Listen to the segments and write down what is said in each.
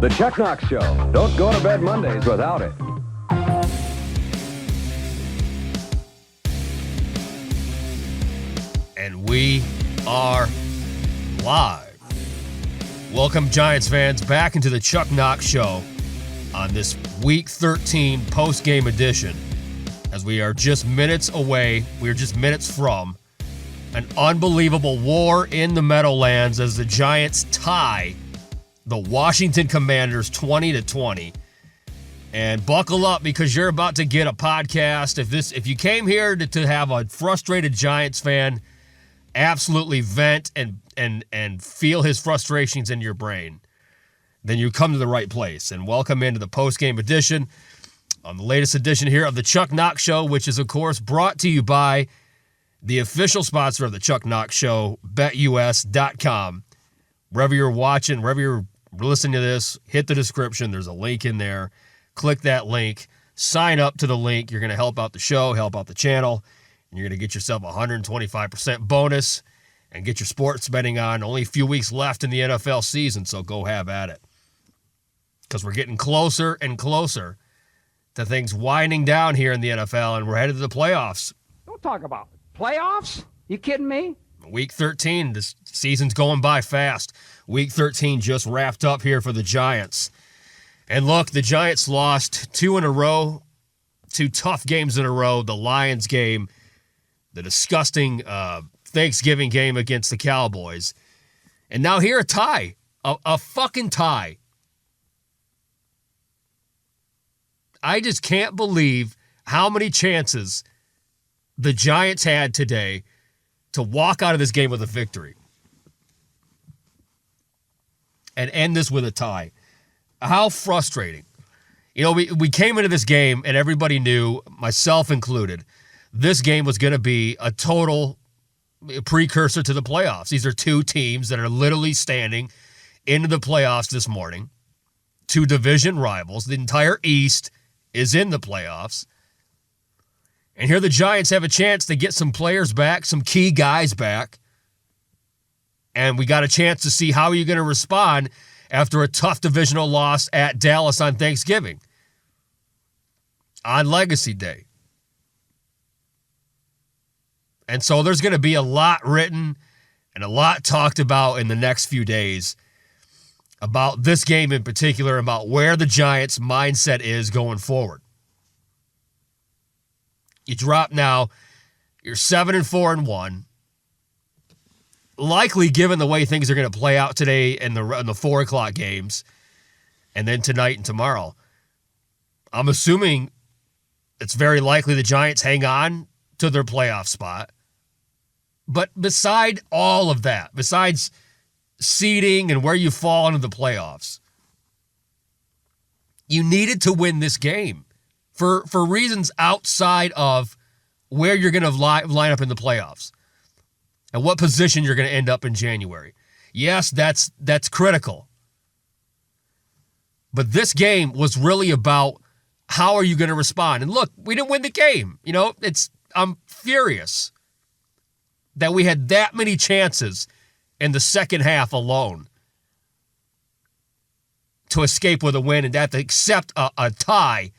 The Chuck Knoxx Show. Don't go to bed Mondays without it. And we are live. Welcome, Giants fans, back into the Chuck Knoxx Show on this Week 13 post-game edition, as we are just minutes away, we are just minutes from an unbelievable war in the Meadowlands as the Giants tie the Washington Commanders 20-20. And buckle up, because you're about to get a podcast. If you came here to have a frustrated Giants fan absolutely vent and feel his frustrations in your brain, then you come to the right place. And welcome into the post-game edition on the latest edition here of the Chuck Knoxx Show, which is, of course, brought to you by the official sponsor of the Chuck Knoxx Show, BetUS.com. Wherever you're watching, wherever you're listening to this, hit the description. There's a link in there. Click that link. Sign up to the link. You're going to help out the show, help out the channel, and you're going to get yourself a 125% bonus and get your sports betting on. Only a few weeks left in the NFL season, so go have at it. Because we're getting closer and closer to things winding down here in the NFL, and we're headed to the playoffs. Don't talk about playoffs. You kidding me? Week 13, this season's going by fast. Week 13 just wrapped up here for the Giants. And look, the Giants lost two in a row, two tough games in a row. The Lions game, the disgusting Thanksgiving game against the Cowboys. And now here a tie, a fucking tie. I just can't believe how many chances the Giants had today to walk out of this game with a victory and end this with a tie. How frustrating. You know, we came into this game and everybody knew, myself included, this game was going to be a total precursor to the playoffs. These are two teams that are literally standing into the playoffs this morning. Two division rivals. The entire East is in the playoffs. And here the Giants have a chance to get some players back, some key guys back. And we got a chance to see how you're going to respond after a tough divisional loss at Dallas on Thanksgiving, on Legacy Day. And so there's going to be a lot written and a lot talked about in the next few days about this game in particular, about where the Giants' mindset is going forward. You drop now, you're 7-4-1. Likely, given the way things are going to play out today in the 4 o'clock games, and then tonight and tomorrow, I'm assuming it's very likely the Giants hang on to their playoff spot. But beside all of that, besides seeding and where you fall into the playoffs, you needed to win this game for reasons outside of where you're going to line up in the playoffs and what position you're going to end up in January. Yes, that's critical. But this game was really about how are you going to respond. And look, we didn't win the game. You know, I'm furious that we had that many chances in the second half alone to escape with a win and that to accept a tie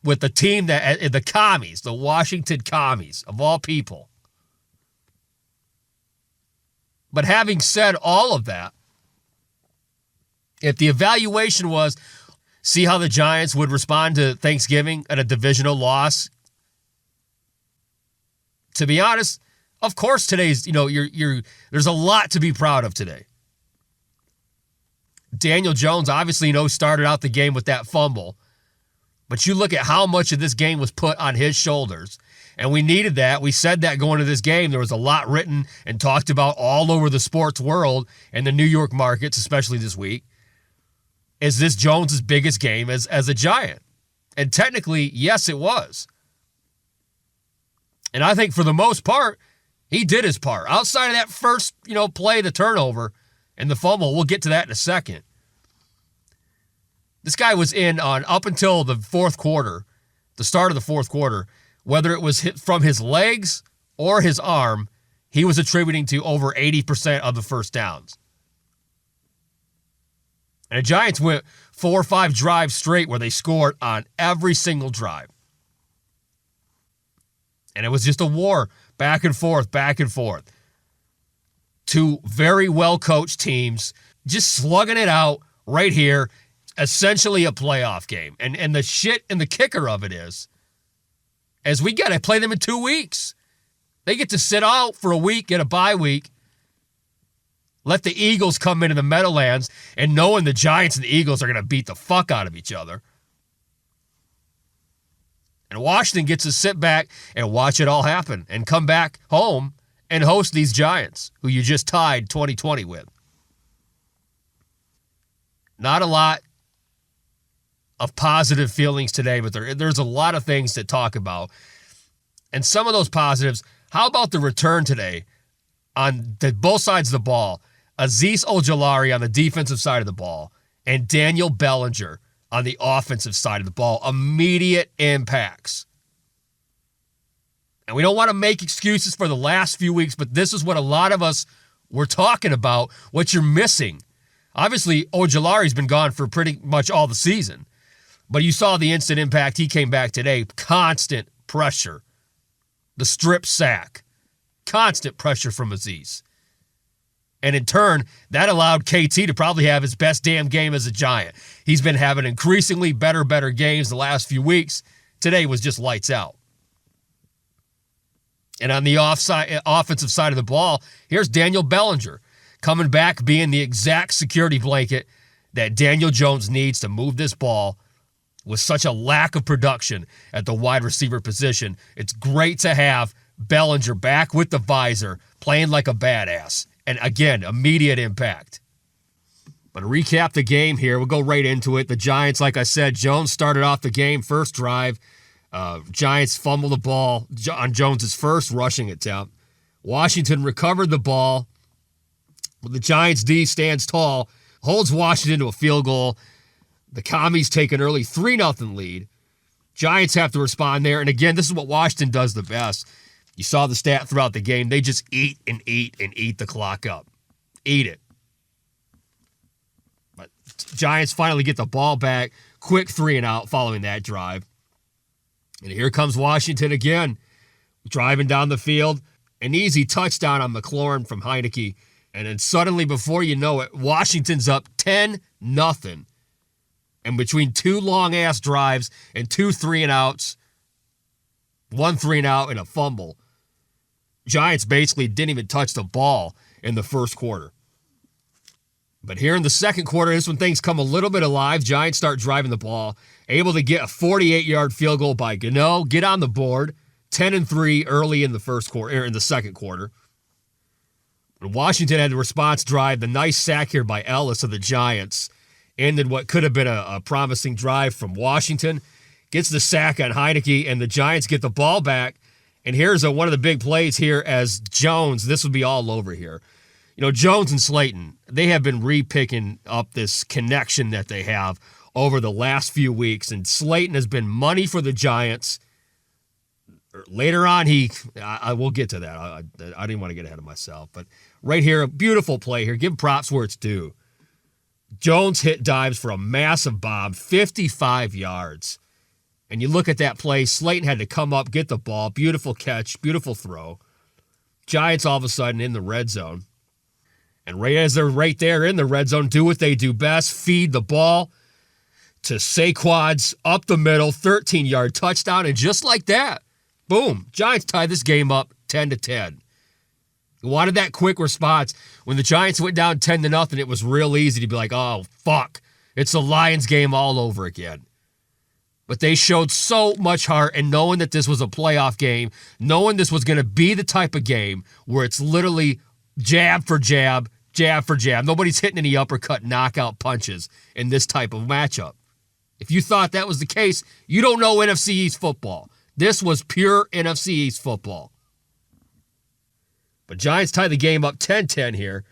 with the team that the commies, the Washington Commies, of all people. But having said all of that, if the evaluation was see how the Giants would respond to Thanksgiving at a divisional loss, to be honest, of course today's, there's a lot to be proud of today. Daniel Jones obviously, started out the game with that fumble. But you look at how much of this game was put on his shoulders, and we needed that. We said that going to this game. There was a lot written and talked about all over the sports world and the New York markets, especially this week. Is this Jones' biggest game as a Giant? And technically, yes, it was. And I think for the most part, he did his part. Outside of that first, play, the turnover and the fumble, we'll get to that in a second. This guy was in on up until the fourth quarter, the start of the fourth quarter, whether it was hit from his legs or his arm, he was attributing to over 80% of the first downs. And the Giants went 4 or 5 drives straight where they scored on every single drive. And it was just a war, back and forth, back and forth. Two very well-coached teams just slugging it out right here, essentially a playoff game. And the shit and the kicker of it is we got to play them in 2 weeks. They get to sit out for a week, get a bye week, let the Eagles come into the Meadowlands, and knowing the Giants and the Eagles are going to beat the fuck out of each other. And Washington gets to sit back and watch it all happen and come back home and host these Giants, who you just tied 2020 with. Not a lot of positive feelings today, but there's a lot of things to talk about. And some of those positives, how about the return today on both sides of the ball? Azeez Ojulari on the defensive side of the ball and Daniel Bellinger on the offensive side of the ball. Immediate impacts. And we don't want to make excuses for the last few weeks, but this is what a lot of us were talking about, what you're missing. Obviously, Ojulari's been gone for pretty much all the season, but you saw the instant impact. He came back today. Constant pressure. The strip sack. Constant pressure from Azeez. And in turn, that allowed KT to probably have his best damn game as a Giant. He's been having increasingly better games the last few weeks. Today was just lights out. And on the offensive side of the ball, here's Daniel Bellinger coming back, being the exact security blanket that Daniel Jones needs to move this ball with such a lack of production at the wide receiver position. It's great to have Bellinger back with the visor, playing like a badass. And again, immediate impact. But to recap the game here, we'll go right into it. The Giants, like I said, Jones started off the game, first drive. Giants fumbled the ball on Jones's first rushing attempt. Washington recovered the ball. The Giants' D stands tall, holds Washington to a field goal. The Commies take an early 3-0 lead. Giants have to respond there. And again, this is what Washington does the best. You saw the stat throughout the game. They just eat and eat and eat the clock up. Eat it. But Giants finally get the ball back. Quick 3-and-out following that drive. And here comes Washington again. Driving down the field. An easy touchdown on McLaurin from Heineke. And then suddenly, before you know it, Washington's up 10-0. And between 2 long-ass drives and 2 3-and-outs, 1 3-and-out and a fumble, Giants basically didn't even touch the ball in the first quarter. But here in the second quarter, this is when things come a little bit alive. Giants start driving the ball, able to get a 48-yard field goal by Gano, get on the board, 10-3 early in the second quarter. And Washington had the response drive. The nice sack here by Ellis of the Giants ended what could have been a promising drive from Washington. Gets the sack on Heineke, and the Giants get the ball back. And here's one of the big plays here as Jones. This would be all over here. You know, Jones and Slayton, they have been re-picking up this connection that they have over the last few weeks. And Slayton has been money for the Giants. Later on, I will get to that. I didn't want to get ahead of myself. But right here, a beautiful play here. Give props where it's due. Jones hit dives for a massive bomb, 55 yards. And you look at that play, Slayton had to come up, get the ball. Beautiful catch, beautiful throw. Giants all of a sudden in the red zone. And right as they're right there in the red zone, do what they do best, feed the ball to Saquon's up the middle, 13-yard touchdown. And just like that, boom, Giants tie this game up 10-10. You wanted that quick response. When the Giants went down 10-0, it was real easy to be like, oh, fuck, it's the Lions game all over again. But they showed so much heart, and knowing that this was a playoff game, knowing this was going to be the type of game where it's literally jab for jab, jab for jab. Nobody's hitting any uppercut knockout punches in this type of matchup. If you thought that was the case, you don't know NFC East football. This was pure NFC East football. But Giants tie the game up 10-10 here.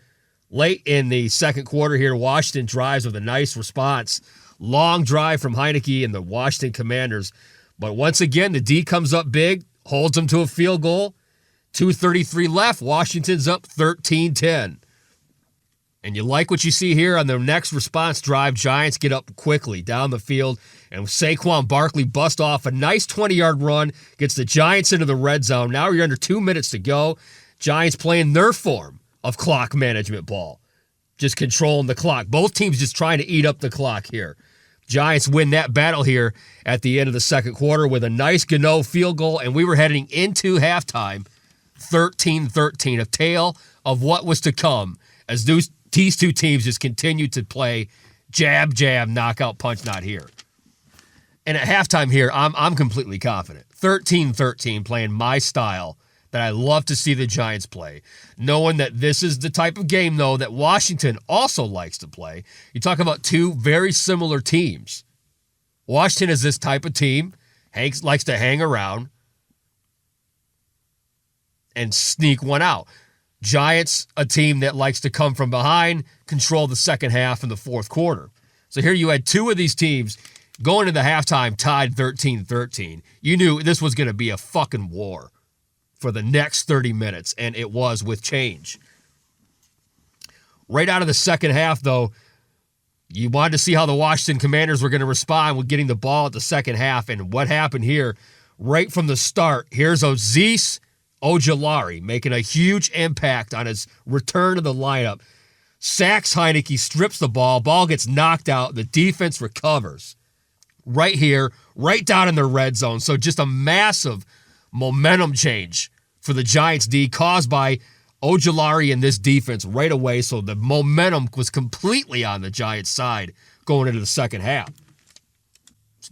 Late in the second quarter here, Washington drives with a nice response. Long drive from Heineke and the Washington Commanders. But once again, the D comes up big, holds them to a field goal. 2:33 left. Washington's up 13-10. And you like what you see here on the next response drive. Giants get up quickly down the field, and Saquon Barkley busts off a nice 20-yard run, gets the Giants into the red zone. Now you're under 2 minutes to go. Giants playing their form of clock management ball, just controlling the clock. Both teams just trying to eat up the clock here. Giants win that battle here at the end of the second quarter with a nice Gano field goal, and we were heading into halftime 13-13, a tale of what was to come as these two teams just continued to play jab, jab, knockout, punch, not here. And at halftime here, I'm completely confident. 13-13, playing my style that I love to see the Giants play, knowing that this is the type of game, though, that Washington also likes to play. You talk about two very similar teams. Washington is this type of team. Hank likes to hang around and sneak one out. Giants, a team that likes to come from behind, control the second half in the fourth quarter. So here you had two of these teams going into the halftime tied 13-13. You knew this was going to be a fucking war for the next 30 minutes, and it was with change. Right out of the second half, though, you wanted to see how the Washington Commanders were going to respond with getting the ball at the second half, and what happened here right from the start. Here's Azeez Ojulari making a huge impact on his return to the lineup. Sacks Heineke, strips the ball gets knocked out, the defense recovers. Right here, right down in the red zone. So just a massive momentum change for the Giants D caused by Ojulari and this defense right away. So the momentum was completely on the Giants side going into the second half.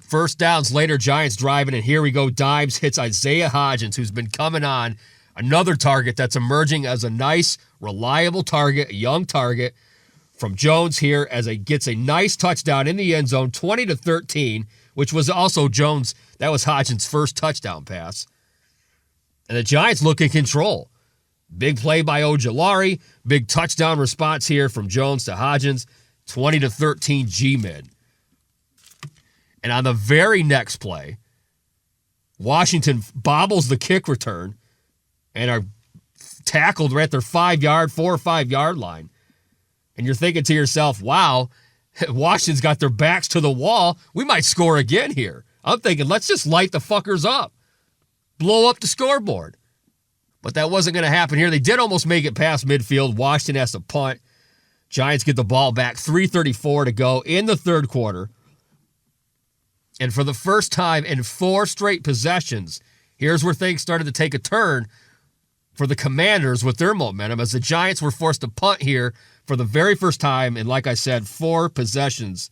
First downs later, Giants driving, and here we go. Dimes hits Isaiah Hodgins, who's been coming on. Another target that's emerging as a nice, reliable target, a young target from Jones here as he gets a nice touchdown in the end zone, 20-13, which was also Jones. That was Hodgins' first touchdown pass. And the Giants look in control. Big play by Ojulari. Big touchdown response here from Jones to Hodgins, 20-13 G-Mid. And on the very next play, Washington bobbles the kick return and are tackled right at their 4 or 5 yard line. And you're thinking to yourself, wow, Washington's got their backs to the wall. We might score again here. I'm thinking, let's just light the fuckers up. Blow up the scoreboard. But that wasn't going to happen here. They did almost make it past midfield. Washington has to punt. Giants get the ball back. 3:34 to go in the third quarter. And for the first time in 4 straight possessions, here's where things started to take a turn for the Commanders with their momentum, as the Giants were forced to punt here for the very first time in, like I said, 4 possessions.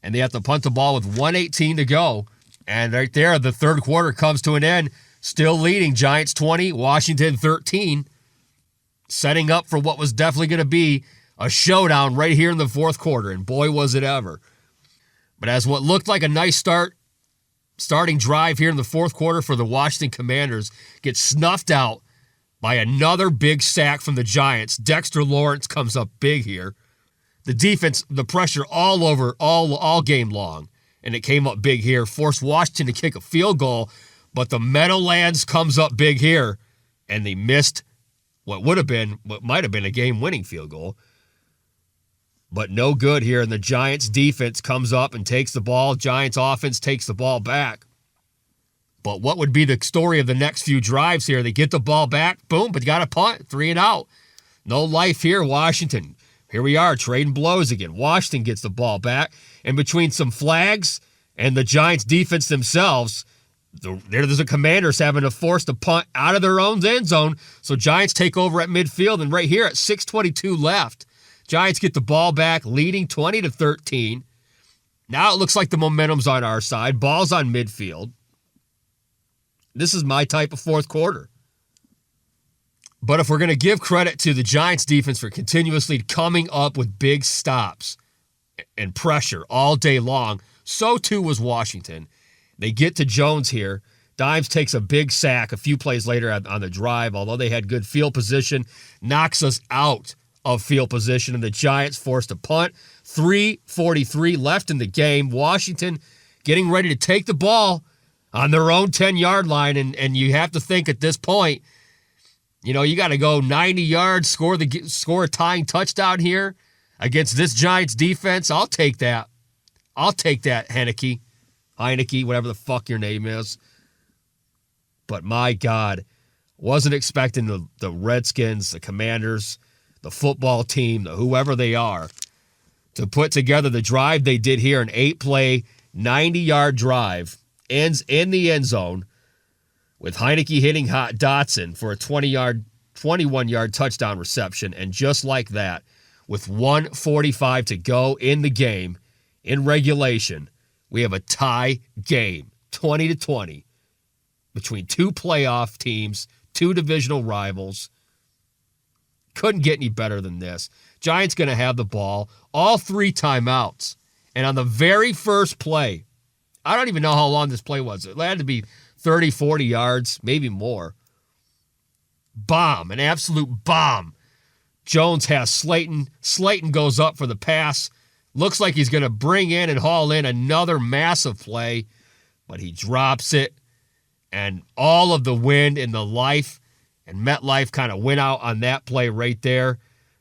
And they have to punt the ball with 1:18 to go. And right there, the third quarter comes to an end. Still leading, Giants 20, Washington 13. Setting up for what was definitely going to be a showdown right here in the fourth quarter. And boy, was it ever. But as what looked like a nice starting drive here in the fourth quarter for the Washington Commanders gets snuffed out by another big sack from the Giants. Dexter Lawrence comes up big here. The defense, the pressure all over, all game long. And it came up big here. Forced Washington to kick a field goal. But the Meadowlands comes up big here. And they missed what might have been a game-winning field goal. But no good here, and the Giants' defense comes up and takes the ball. Giants' offense takes the ball back. But what would be the story of the next few drives here? They get the ball back, boom, but you got to punt, 3 and out. No life here, Washington. Here we are, trading blows again. Washington gets the ball back, and between some flags and the Giants' defense themselves, there's the Commanders having to force the punt out of their own end zone, so Giants take over at midfield, and right here at 6:22 left, Giants get the ball back, leading 20-13. Now it looks like the momentum's on our side. Ball's on midfield. This is my type of fourth quarter. But if we're going to give credit to the Giants defense for continuously coming up with big stops and pressure all day long, so too was Washington. They get to Jones here. Dimes takes a big sack a few plays later on the drive, although they had good field position, knocks us out of field position, and the Giants forced a punt. 3:43 left in the game. Washington getting ready to take the ball on their own 10-yard line, and you have to think at this point, you got to go 90 yards, score a tying touchdown here. against this Giants defense, I'll take that. I'll take that, Heineke, whatever the fuck your name is. But my God, wasn't expecting the Redskins, the Commanders, the football team, whoever they are, to put together the drive they did here, an 8-play, 90-yard drive, ends in the end zone, with Heineke hitting Dotson for a 21-yard touchdown reception. And just like that, with 1:45 to go in the game, in regulation, we have a tie game, 20-20, between two playoff teams, two divisional rivals. Couldn't get any better than this. Giants going to have the ball, all 3 timeouts. And on the very first play, I don't even know how long this play was. It had to be 30, 40 yards, maybe more. Bomb, an absolute bomb. Jones has Slayton. Slayton goes up for the pass. Looks like he's going to bring in and haul in another massive play, but he drops it. And all of the wind and the life and MetLife kind of went out on that play right there.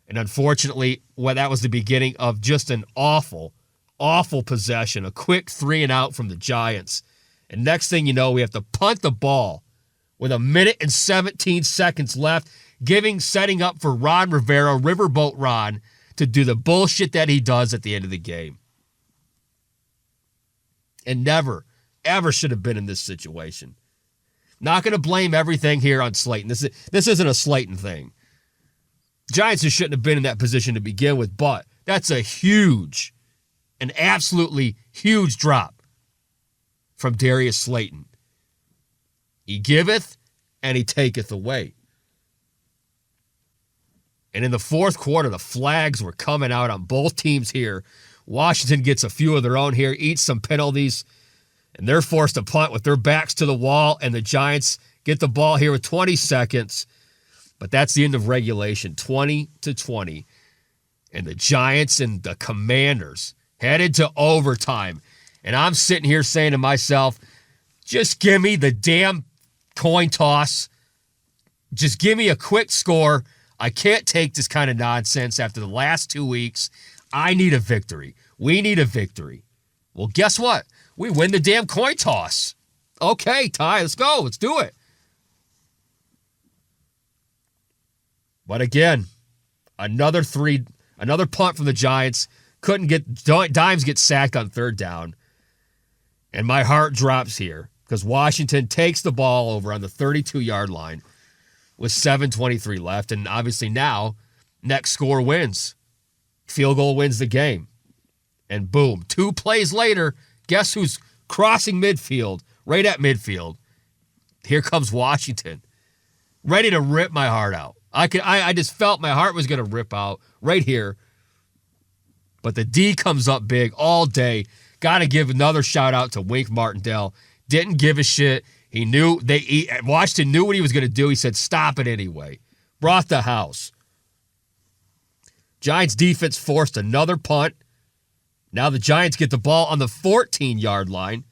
And unfortunately, that was the beginning of just an awful, awful possession, a quick 3-and-out from the Giants. And next thing you know, we have to punt the ball with 1 and 17 seconds left, setting up for Ron Rivera, Riverboat Ron, to do the bullshit that he does at the end of the game. And never, ever should have been in this situation. Not going to blame everything here on Slayton. This isn't a Slayton thing. Giants just shouldn't have been in that position to begin with, but that's an absolutely huge drop from Darius Slayton. He giveth and he taketh away. And in the fourth quarter, the flags were coming out on both teams here. Washington gets a few of their own here, eats some penalties, and they're forced to punt with their backs to the wall, and the Giants get the ball here with 20 seconds. But that's the end of regulation, 20-20. And the Giants and the Commanders headed to overtime. And I'm sitting here saying to myself, just give me the damn coin toss. Just give me a quick score. I can't take this kind of nonsense after the last 2 weeks. I need a victory. We need a victory. Well, guess what? We win the damn coin toss. Okay, Ty, let's go. Let's do it. But again, another punt from the Giants. Dimes get sacked on 3rd down. And my heart drops here because Washington takes the ball over on the 32-yard line with 7:23 left. And obviously now, next score wins. Field goal wins the game. And boom, 2 plays later, guess who's crossing midfield, right at midfield? Here comes Washington, ready to rip my heart out. I just felt my heart was going to rip out right here. But the D comes up big all day. Got to give another shout out to Wink Martindale. Didn't give a shit. He knew Washington knew what he was going to do. He said, stop it anyway. Brought the house. Giants defense forced another punt. Now the Giants get the ball on the 14-yard line.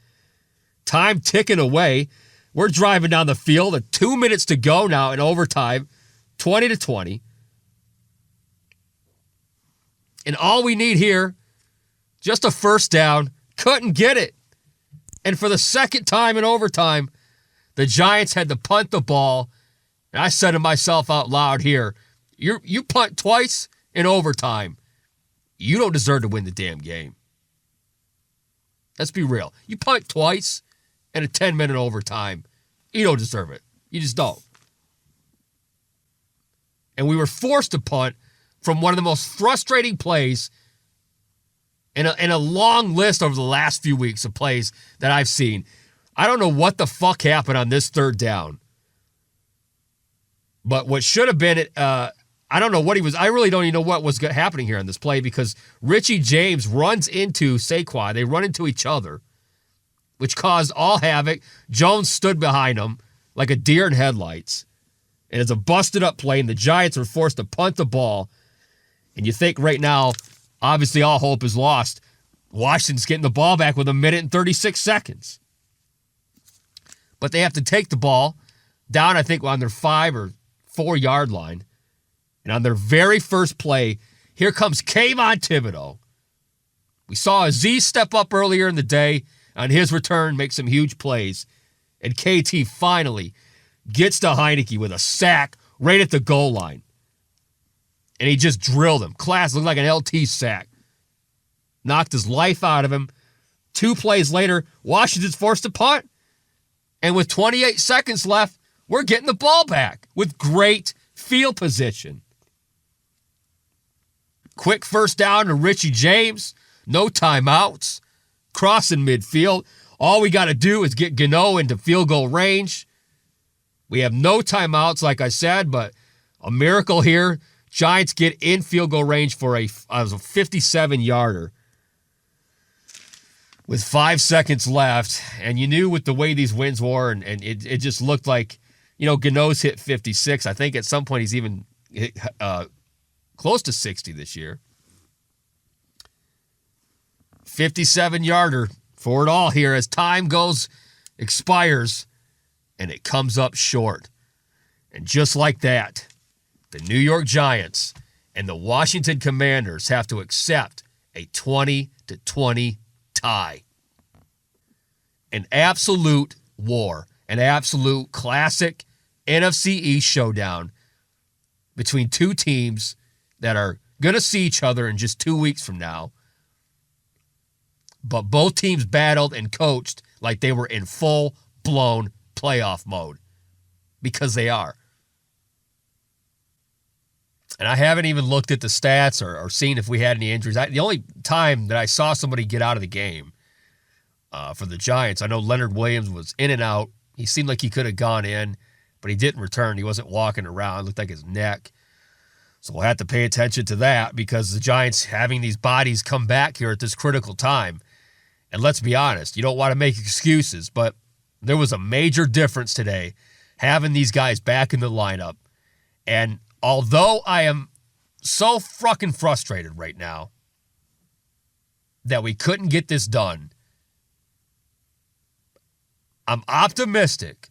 Time ticking away. We're driving down the field at 2 minutes to go now in overtime, 20-20. And all we need here, just a first down. Couldn't get it. And for the second time in overtime, the Giants had to punt the ball. And I said to myself out loud here, you punt twice in overtime. You don't deserve to win the damn game. Let's be real. You punt twice in a 10-minute overtime. You don't deserve it. You just don't. And we were forced to punt from one of the most frustrating plays in a long list over the last few weeks of plays that I've seen. I don't know what the fuck happened on this 3rd down. But what should have been it, I don't know what he was. I really don't even know what was happening here on this play because Richie James runs into Saquon. They run into each other, which caused all havoc. Jones stood behind him like a deer in headlights. And it's a busted up play, and the Giants were forced to punt the ball. And you think right now, obviously all hope is lost. Washington's getting the ball back with 1 minute and 36 seconds. But they have to take the ball down, I think, on their 5 or 4 yard line. And on their very first play, Here comes Kayvon Thibodeau. We saw Aziz step up earlier in the day on his return, make some huge plays. And KT finally gets to Heineke with a sack right at the goal line. And he just drilled him. Class looked like an LT sack. Knocked his life out of him. 2 plays later, Washington's forced to punt. And with 28 seconds left, we're getting the ball back with great field position. Quick first down to Richie James. No timeouts. Crossing midfield. All we got to do is get Gano into field goal range. We have no timeouts, like I said, but a miracle here. Giants get in field goal range for a 57-yarder. With 5 seconds left, and you knew with the way these winds were, and it just looked like, Gano's hit 56. I think at some point he's even hit, close to 60 this year. 57-yarder for it all here as time expires, and it comes up short. And just like that, the New York Giants and the Washington Commanders have to accept a 20-20 tie. An absolute war, an absolute classic NFC East showdown between two teams that are going to see each other in just 2 weeks from now. But both teams battled and coached like they were in full-blown playoff mode, because they are. And I haven't even looked at the stats or seen if we had any injuries. The only time that I saw somebody get out of the game for the Giants, I know Leonard Williams was in and out. He seemed like he could have gone in, but he didn't return. He wasn't walking around. It looked like his neck. So we'll have to pay attention to that, because the Giants having these bodies come back here at this critical time. And let's be honest, you don't want to make excuses, but there was a major difference today having these guys back in the lineup. And although I am so fucking frustrated right now that we couldn't get this done, I'm optimistic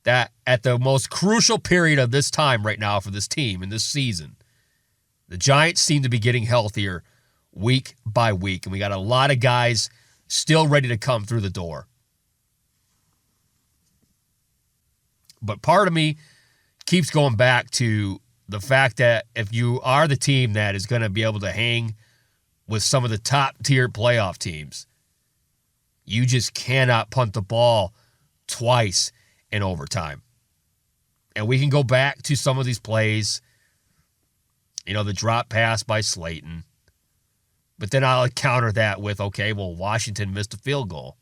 that at the most crucial period of this time right now for this team in this season, the Giants seem to be getting healthier week by week, and we got a lot of guys still ready to come through the door. But part of me keeps going back to the fact that if you are the team that is going to be able to hang with some of the top-tier playoff teams, you just cannot punt the ball twice in overtime. And we can go back to some of these plays, the drop pass by Slayton. But then I'll counter that with, okay, well, Washington missed a field goal.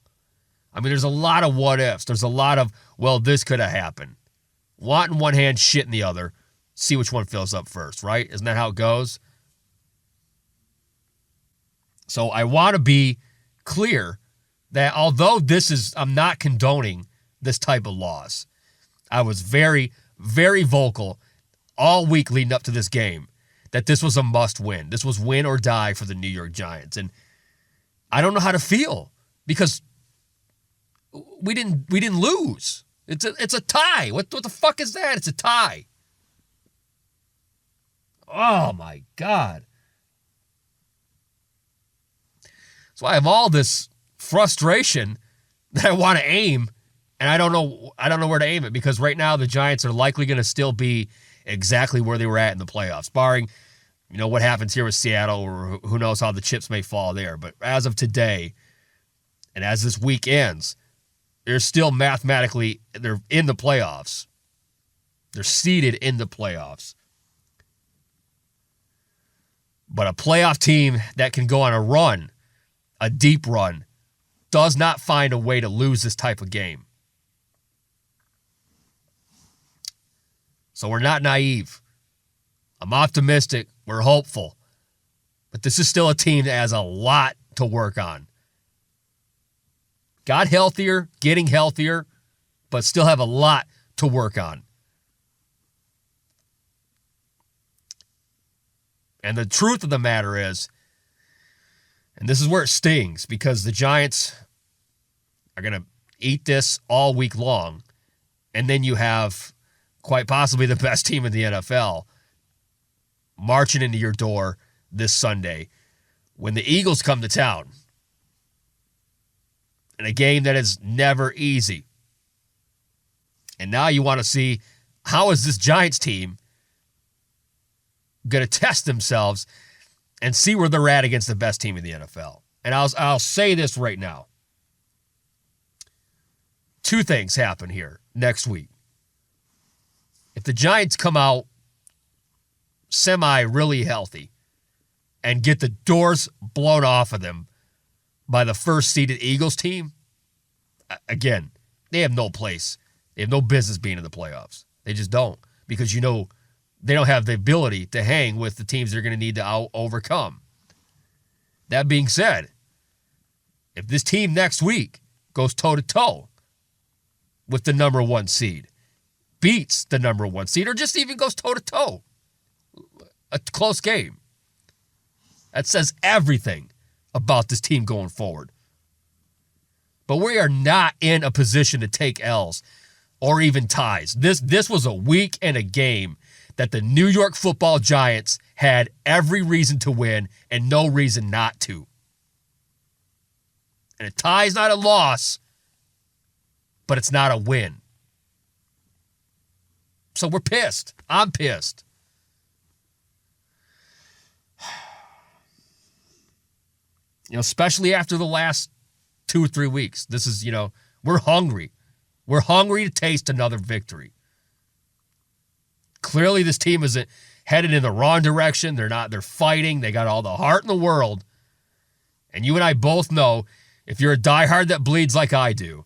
I mean, there's a lot of what-ifs. There's a lot of, well, this could have happened. Want in one hand, shit in the other. See which one fills up first, right? Isn't that how it goes? So I want to be clear that although I'm not condoning this type of loss. I was very, very vocal all week leading up to this game that this was a must-win. This was win or die for the New York Giants. And I don't know how to feel, because we didn't lose. It's a tie. What the fuck is that? It's a tie. Oh my God. So I have all this frustration that I want to aim, and I don't know where to aim it, because right now the Giants are likely going to still be exactly where they were at in the playoffs, barring, what happens here with Seattle, or who knows how the chips may fall there. But as of today, and as this week ends, they're still mathematically, they're in the playoffs. They're seeded in the playoffs. But a playoff team that can go on a run, a deep run, does not find a way to lose this type of game. So we're not naive. I'm optimistic. We're hopeful. But this is still a team that has a lot to work on. Got healthier, getting healthier, but still have a lot to work on. And the truth of the matter is, and this is where it stings, because the Giants are going to eat this all week long, and then you have quite possibly the best team in the NFL marching into your door this Sunday when the Eagles come to town. In a game that is never easy. And now you want to see, how is this Giants team going to test themselves and see where they're at against the best team in the NFL? And I'll say this right now. Two things happen here next week. If the Giants come out really healthy and get the doors blown off of them by the first seeded Eagles team, again, they have no place. They have no business being in the playoffs. They just don't, because they don't have the ability to hang with the teams they're going to need to overcome. That being said, if this team next week goes toe-to-toe with the number one seed, beats the number one seed, or just even goes toe-to-toe, a close game, that says everything about this team going forward. But we are not in a position to take L's or even ties. This was a week and a game that the New York Football Giants had every reason to win and no reason not to. And a tie is not a loss, but it's not a win. So we're pissed. I'm pissed. Especially after the last 2 or 3 weeks. This is, we're hungry. We're hungry to taste another victory. Clearly, this team isn't headed in the wrong direction. They're fighting. They got all the heart in the world. And you and I both know, if you're a diehard that bleeds like I do,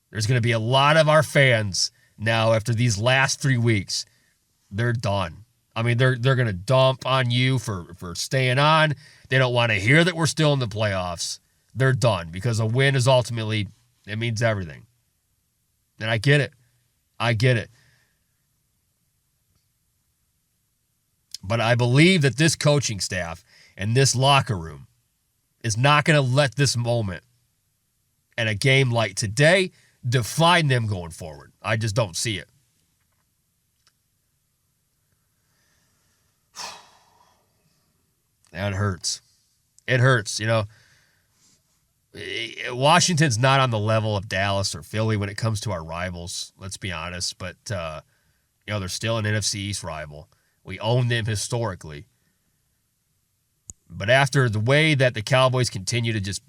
there's going to be a lot of our fans now after these last 3 weeks. They're done. I mean, they're going to dump on you for staying on. They don't want to hear that we're still in the playoffs. They're done, because a win is ultimately, it means everything. And I get it. I get it. But I believe that this coaching staff and this locker room is not going to let this moment and a game like today define them going forward. I just don't see it. That hurts. It hurts, Washington's not on the level of Dallas or Philly when it comes to our rivals, let's be honest. But, they're still an NFC East rival. We own them historically. But after the way that the Cowboys continue to just,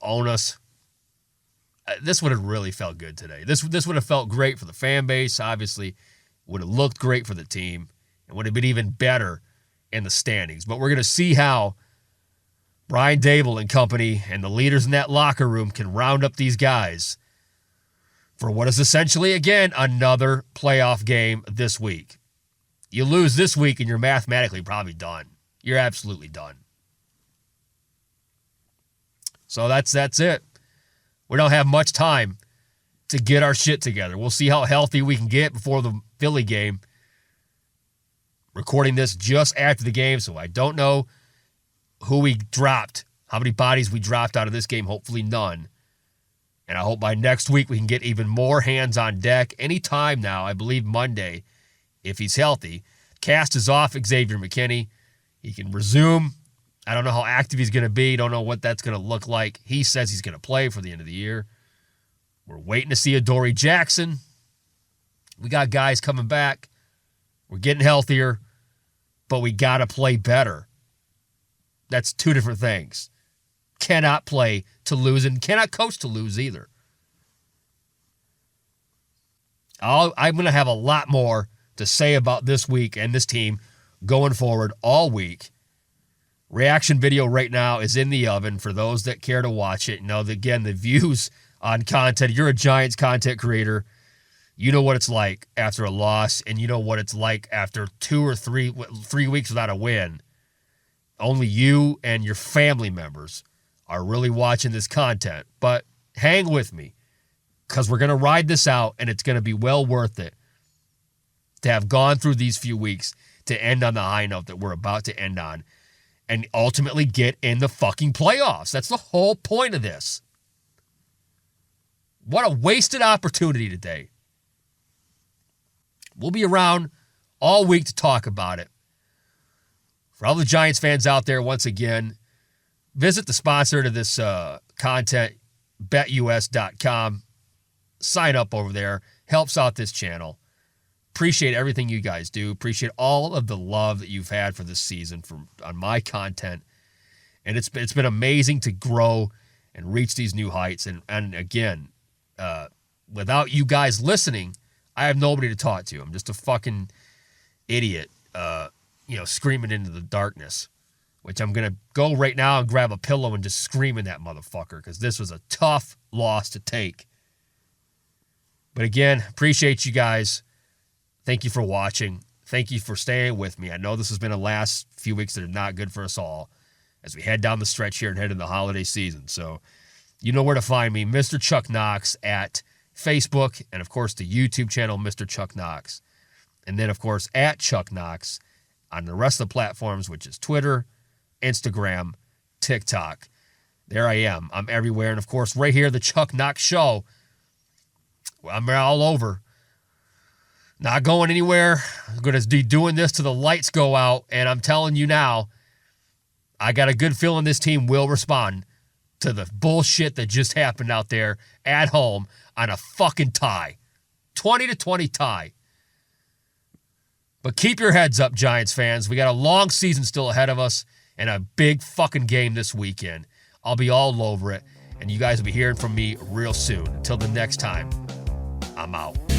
own us, this would have really felt good today. This would have felt great for the fan base, obviously. Would have looked great for the team. It would have been even better in the standings. But we're going to see how Brian Dable and company and the leaders in that locker room can round up these guys for what is essentially, again, another playoff game this week. You lose this week and you're mathematically probably done. You're absolutely done. So that's it. We don't have much time to get our shit together. We'll see how healthy we can get before the Philly game. Recording this just after the game, so I don't know who we dropped, how many bodies we dropped out of this game. Hopefully none. And I hope by next week we can get even more hands on deck. Anytime now, I believe Monday, if he's healthy. Cast is off Xavier McKinney. He can resume. I don't know how active he's going to be. Don't know what that's going to look like. He says he's going to play for the end of the year. We're waiting to see Adoree Jackson. We got guys coming back. We're getting healthier, but we got to play better. That's two different things. Cannot play to lose and cannot coach to lose either. I'm going to have a lot more to say about this week and this team going forward all week. Reaction video right now is in the oven for those that care to watch it. Again, the views on content, you're a Giants content creator. You know what it's like after a loss, and you know what it's like after 2 or 3 weeks without a win. Only you and your family members are really watching this content. But hang with me, because we're going to ride this out, and it's going to be well worth it to have gone through these few weeks to end on the high note that we're about to end on and ultimately get in the fucking playoffs. That's the whole point of this. What a wasted opportunity today. We'll be around all week to talk about it. For all the Giants fans out there, once again, visit the sponsor to this content, betus.com. Sign up over there. Helps out this channel. Appreciate everything you guys do. Appreciate all of the love that you've had for this season on my content. And it's been amazing to grow and reach these new heights. And again, without you guys listening, I have nobody to talk to. I'm just a fucking idiot, screaming into the darkness, which I'm going to go right now and grab a pillow and just scream in that motherfucker, because this was a tough loss to take. But again, appreciate you guys. Thank you for watching. Thank you for staying with me. I know this has been the last few weeks that are not good for us all as we head down the stretch here and head into the holiday season. So you know where to find me, Mr. Chuck Knoxx at Facebook, and of course the YouTube channel, Mr. Chuck Knoxx. And then of course at Chuck Knoxx on the rest of the platforms, which is Twitter, Instagram, TikTok. There I am. I'm everywhere. And of course right here, the Chuck Knoxx Show. I'm all over. Not going anywhere. I'm going to be doing this till the lights go out. And I'm telling you now, I got a good feeling this team will respond to the bullshit that just happened out there at home on a fucking tie. 20-20 tie. But keep your heads up, Giants fans. We got a long season still ahead of us and a big fucking game this weekend. I'll be all over it. And you guys will be hearing from me real soon. Until the next time, I'm out.